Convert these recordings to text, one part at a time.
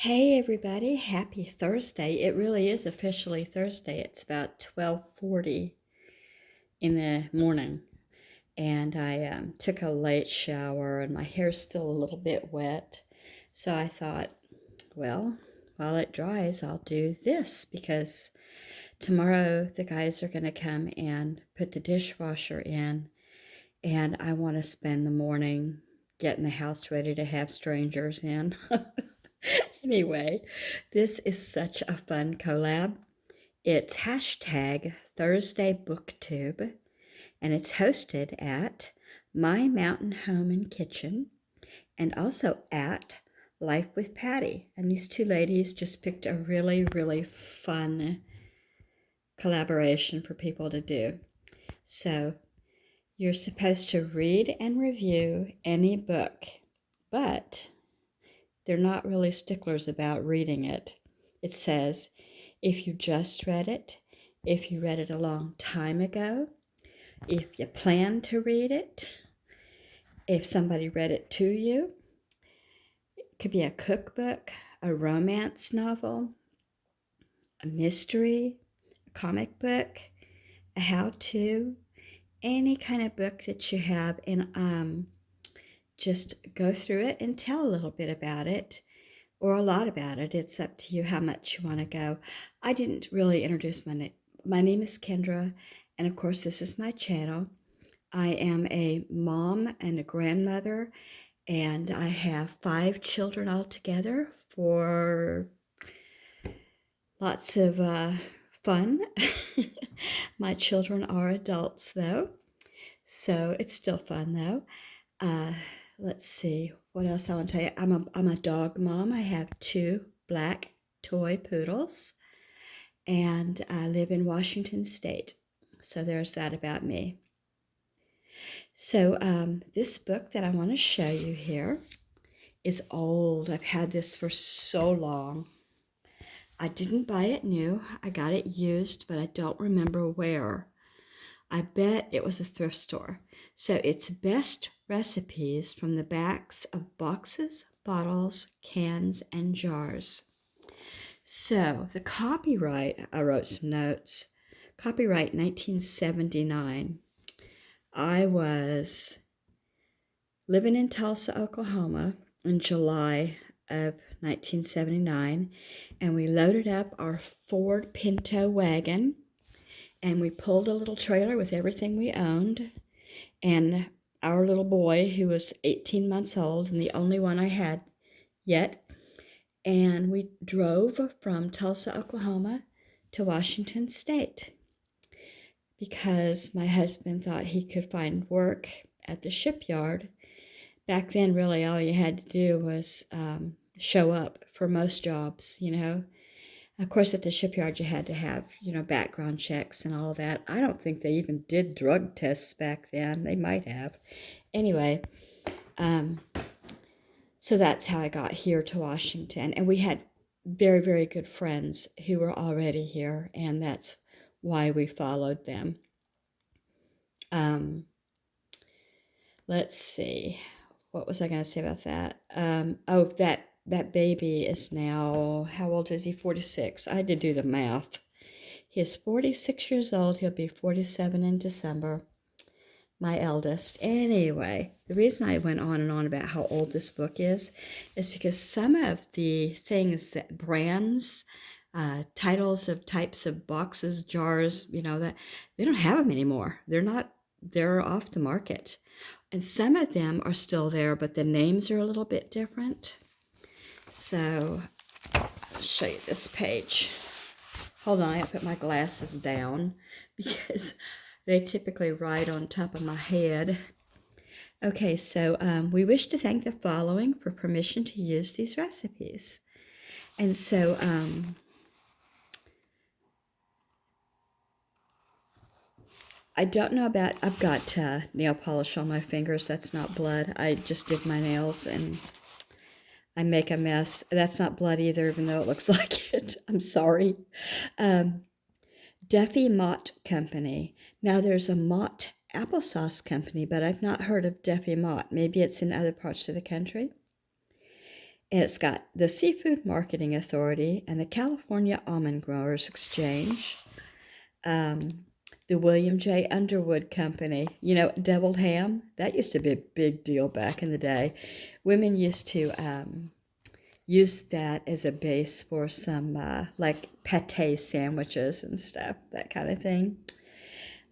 Hey everybody, happy Thursday. It really is officially Thursday. It's about 12:40 in the morning and I took a late shower and my hair's still a little bit wet. So I thought, well, while it dries, I'll do this because tomorrow the guys are going to come and put the dishwasher in and I want to spend the morning getting the house ready to have strangers in. Anyway, this is such a fun collab. It's hashtag Thursday BookTube, and it's hosted at My Mountain Home and Kitchen and also at Life with Patty. And these two ladies just picked a really, really fun collaboration for people to do. So you're supposed to read and review any book, but they're not really sticklers about reading it. It says, if you just read it, if you read it a long time ago, if you plan to read it, if somebody read it to you. It could be a cookbook, a romance novel, a mystery, a comic book, a how-to, any kind of book that you have, and just go through it and tell a little bit about it or a lot about it. It's up to you how much you want to go. I didn't really introduce my name. My name is Kendra, and of course, this is my channel. I am a mom and a grandmother, and I have 5 children altogether for lots of fun. My children are adults, though, so it's still fun, though. Let's see what else I want to tell you. I'm a dog mom. I have 2 black toy poodles, and I live in Washington State. So there's that about me. So this book that I want to show you here is old. I've had this for so long. I didn't buy it new. I got it used, but I don't remember where. I bet it was a thrift store. So it's best recipes from the backs of boxes, bottles, cans, and jars. So the copyright, I wrote some notes. Copyright 1979. I was living in Tulsa, Oklahoma in July of 1979, and we loaded up our Ford Pinto wagon, and we pulled a little trailer with everything we owned, and our little boy, who was 18 months old and the only one I had yet, and we drove from Tulsa, Oklahoma to Washington State because my husband thought he could find work at the shipyard. Back then, really, all you had to do was show up for most jobs, you know. Of course, at the shipyard, you had to have, background checks and all of that. I don't think they even did drug tests back then. They might have. Anyway, so that's how I got here to Washington. And we had very, very good friends who were already here, and that's why we followed them. Let's see. What was I going to say about that? That baby is now, how old is he? 46. I had to do the math. He is 46 years old. He'll be 47 in December. My eldest. Anyway, the reason I went on and on about how old this book is because some of the things that brands, titles of types of boxes, jars, that they don't have them anymore. They're off the market. And some of them are still there, but the names are a little bit different. So I'll show you this page. Hold on, I have to put my glasses down because they typically ride on top of my head. Okay, so we wish to thank the following for permission to use these recipes. And so I don't know about, I've got nail polish on my fingers. That's not blood. I just did my nails and I make a mess. That's not blood either, even though it looks like it. I'm sorry. Duffy Mott Company. Now there's a Mott applesauce company, but I've not heard of Duffy Mott. Maybe it's in other parts of the country. And it's got the Seafood Marketing Authority and the California Almond Growers Exchange, the William J. Underwood Company. You know, deviled ham, that used to be a big deal back in the day. Women used to use that as a base for some like pate sandwiches and stuff, that kind of thing,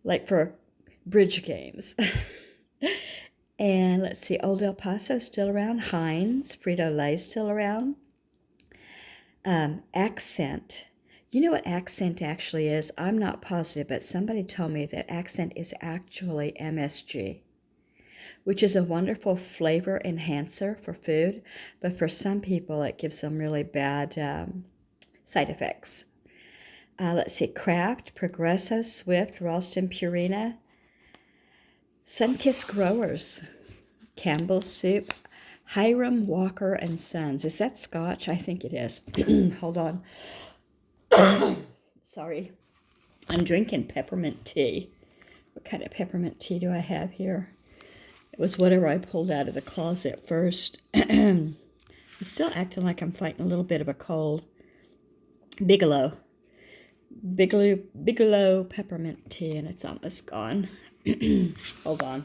like for bridge games. And let's see, Old El Paso still around, Heinz, Frito-Lay still around. Accent. You know what Accent actually is? I'm not positive, but somebody told me that Accent is actually MSG, which is a wonderful flavor enhancer for food, but for some people it gives them really bad side effects. Let's see, Kraft, Progresso, Swift, Ralston Purina, Sunkist Growers, Campbell's Soup, Hiram Walker and Sons. Is that Scotch? I think it is. Hold on. Sorry. I'm drinking peppermint tea. What kind of peppermint tea do I have here? It was whatever I pulled out of the closet first. I'm still acting like I'm fighting a little bit of a cold. Bigelow peppermint tea, and it's almost gone. Hold on.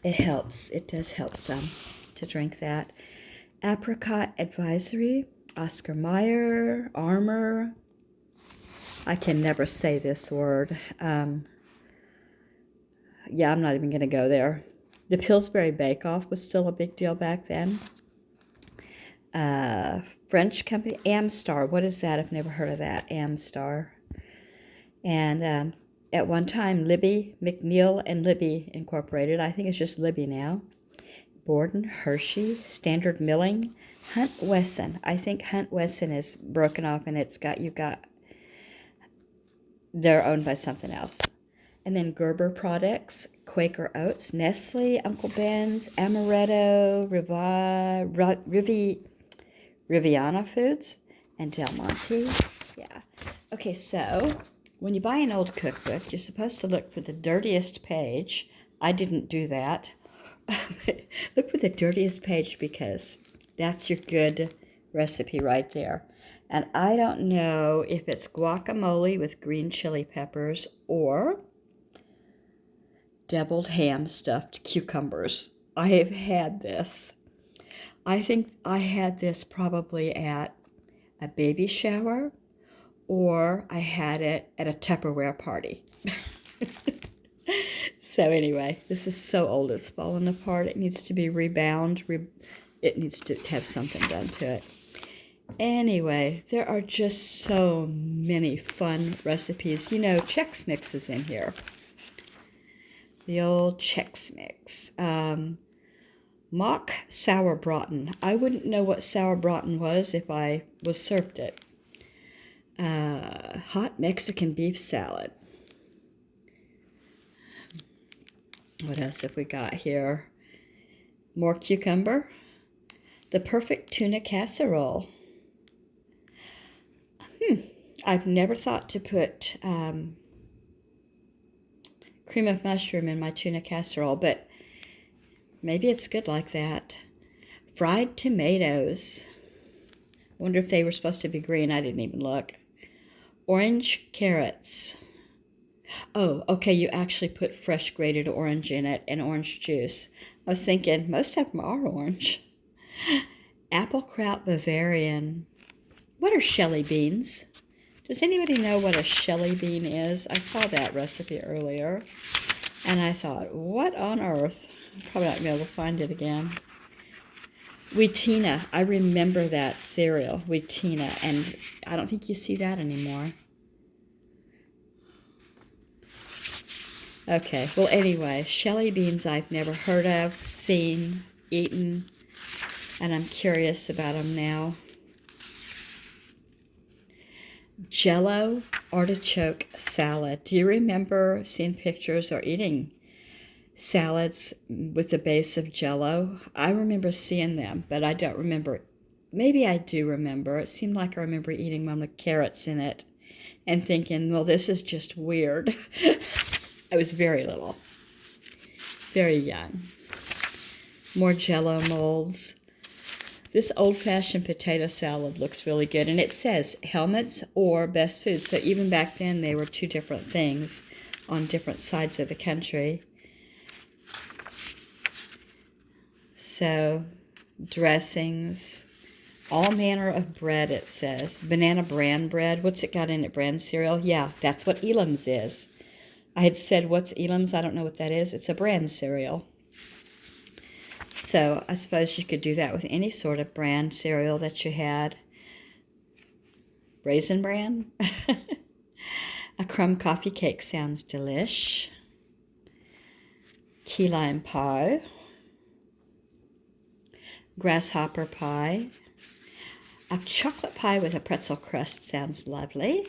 It helps. It does help some to drink that. Apricot Advisory, Oscar Mayer, Armour. I can never say this word. Yeah, I'm not even going to go there. The Pillsbury Bake Off was still a big deal back then. French company, Amstar. What is that? I've never heard of that. Amstar. And at one time, Libby, McNeil and Libby Incorporated. I think it's just Libby now. Borden, Hershey, Standard Milling, Hunt Wesson. I think Hunt Wesson is broken off and they're owned by something else. And then Gerber Products, Quaker Oats, Nestle, Uncle Ben's, Amaretto, Riviana Foods, and Del Monte. Yeah. Okay, so when you buy an old cookbook, you're supposed to look for the dirtiest page. I didn't do that. Look for the dirtiest page because that's your good recipe right there. And I don't know if it's guacamole with green chili peppers or deviled ham stuffed cucumbers. I have had this. I think I had this probably at a baby shower or I had it at a Tupperware party. So anyway, this is so old it's fallen apart. It needs to be rebound. It needs to have something done to it. Anyway, there are just so many fun recipes. You know, Chex Mix is in here. The old Chex Mix. Mock sauerbraten. I wouldn't know what sauerbraten was if I was served it. Hot Mexican beef salad. What else have we got here? More cucumber. The perfect tuna casserole. I've never thought to put cream of mushroom in my tuna casserole, but maybe it's good like that. Fried tomatoes. I wonder if they were supposed to be green. I didn't even look. Orange carrots. Oh, okay, you actually put fresh grated orange in it and orange juice. I was thinking, most of them are orange. Apple kraut Bavarian. What are Shelly beans? Does anybody know what a Shelly bean is? I saw that recipe earlier, and I thought, what on earth? I'm probably not going to be able to find it again. Wheatina. I remember that cereal, Wheatina, and I don't think you see that anymore. Okay, well anyway, Shelly beans I've never heard of, seen, eaten, and I'm curious about them now. Jello artichoke salad. Do you remember seeing pictures or eating salads with the base of Jello? I remember seeing them, but I don't remember. Maybe I do remember. It seemed like I remember eating one with carrots in it and thinking, well, this is just weird. I was very little, very young. more Jell-O molds. This old-fashioned potato salad looks really good, and it says helmets or best food. So even back then, they were two different things on different sides of the country. So dressings, all manner of bread, it says. Banana bran bread. What's it got in it? Bran cereal? Yeah, that's what Elam's is. I had said, what's Elam's? I don't know what that is. It's a bran cereal. So I suppose you could do that with any sort of bran cereal that you had. Raisin bran? A crumb coffee cake sounds delish. Key lime pie. Grasshopper pie. A chocolate pie with a pretzel crust sounds lovely.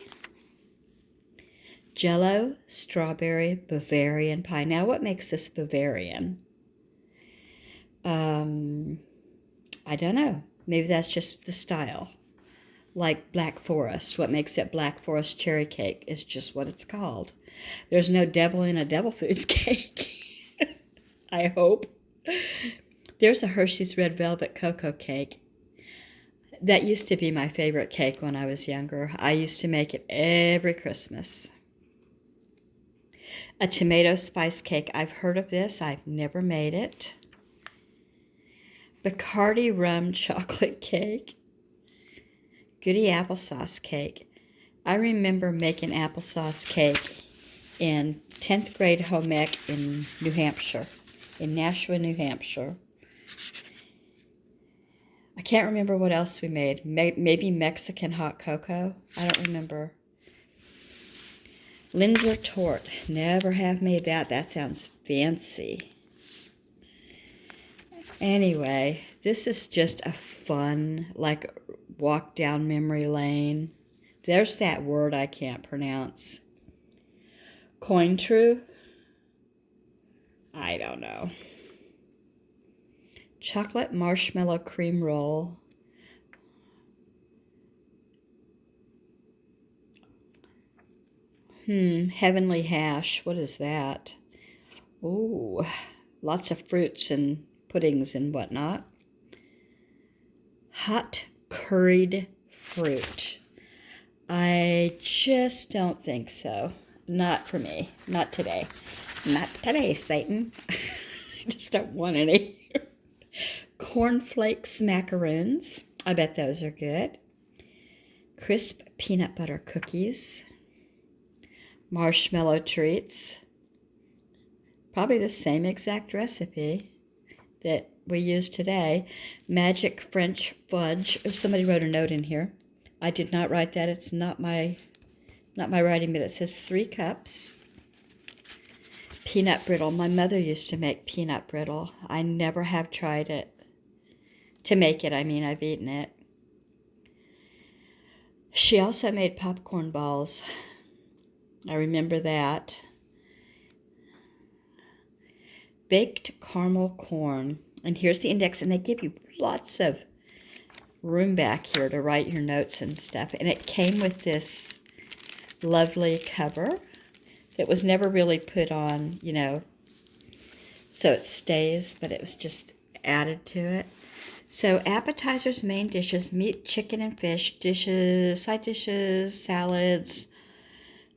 Jell-O strawberry Bavarian pie. Now, what makes this Bavarian? I don't know. Maybe that's just the style. Like Black Forest. What makes it Black Forest cherry cake is just what it's called. There's no devil in a devil foods cake. I hope. There's a Hershey's Red Velvet Cocoa Cake. That used to be my favorite cake when I was younger. I used to make it every Christmas. A tomato spice cake. I've heard of this. I've never made it. Bacardi rum chocolate cake. Goody applesauce cake. I remember making applesauce cake in 10th grade home ec in New Hampshire, in Nashua, New Hampshire. I can't remember what else we made. Maybe Mexican hot cocoa. I don't remember. Linzer Tort. Never have made that. That sounds fancy. Anyway, this is just a fun, like, walk down memory lane. There's that word I can't pronounce. Cointreau? I don't know. Chocolate marshmallow cream roll. Heavenly hash. What is that? Ooh, lots of fruits and puddings and whatnot. Hot curried fruit. I just don't think so. Not for me. Not today. Not today, Satan. I just don't want any. Cornflakes macaroons. I bet those are good. Crisp peanut butter cookies. Marshmallow treats. Probably the same exact recipe that we use today. Magic French fudge. Oh, somebody wrote a note in here. I did not write that. It's not my writing, but it says 3 cups. Peanut brittle. My mother used to make peanut brittle. I never have tried it. To make it, I mean, I've eaten it. She also made popcorn balls. I remember that. Baked caramel corn. And here's the index, and they give you lots of room back here to write your notes and stuff. And it came with this lovely cover that was never really put on, you know, so it stays, but it was just added to it. So appetizers, main dishes, meat, chicken, and fish, dishes, side dishes, salads,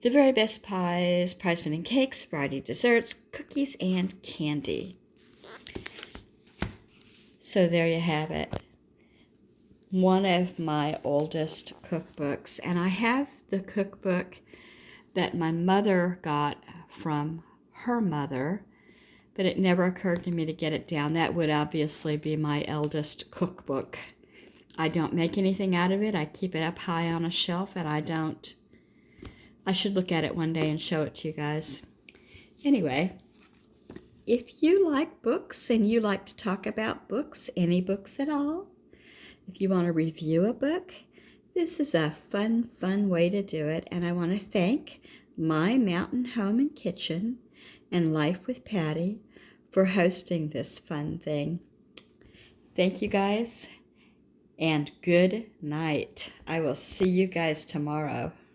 the very best pies, prize-winning cakes, variety of desserts, cookies, and candy. So there you have it. One of my oldest cookbooks, and I have the cookbook that my mother got from her mother, but it never occurred to me to get it down. That would obviously be my eldest cookbook. I don't make anything out of it. I keep it up high on a shelf, and I should look at it one day and show it to you guys. Anyway, if you like books and you like to talk about books, any books at all, if you want to review a book, this is a fun way to do it. And I want to thank My Mountain Home and Kitchen and Life with Patty for hosting this fun thing. Thank you guys, and good night. I will see you guys tomorrow.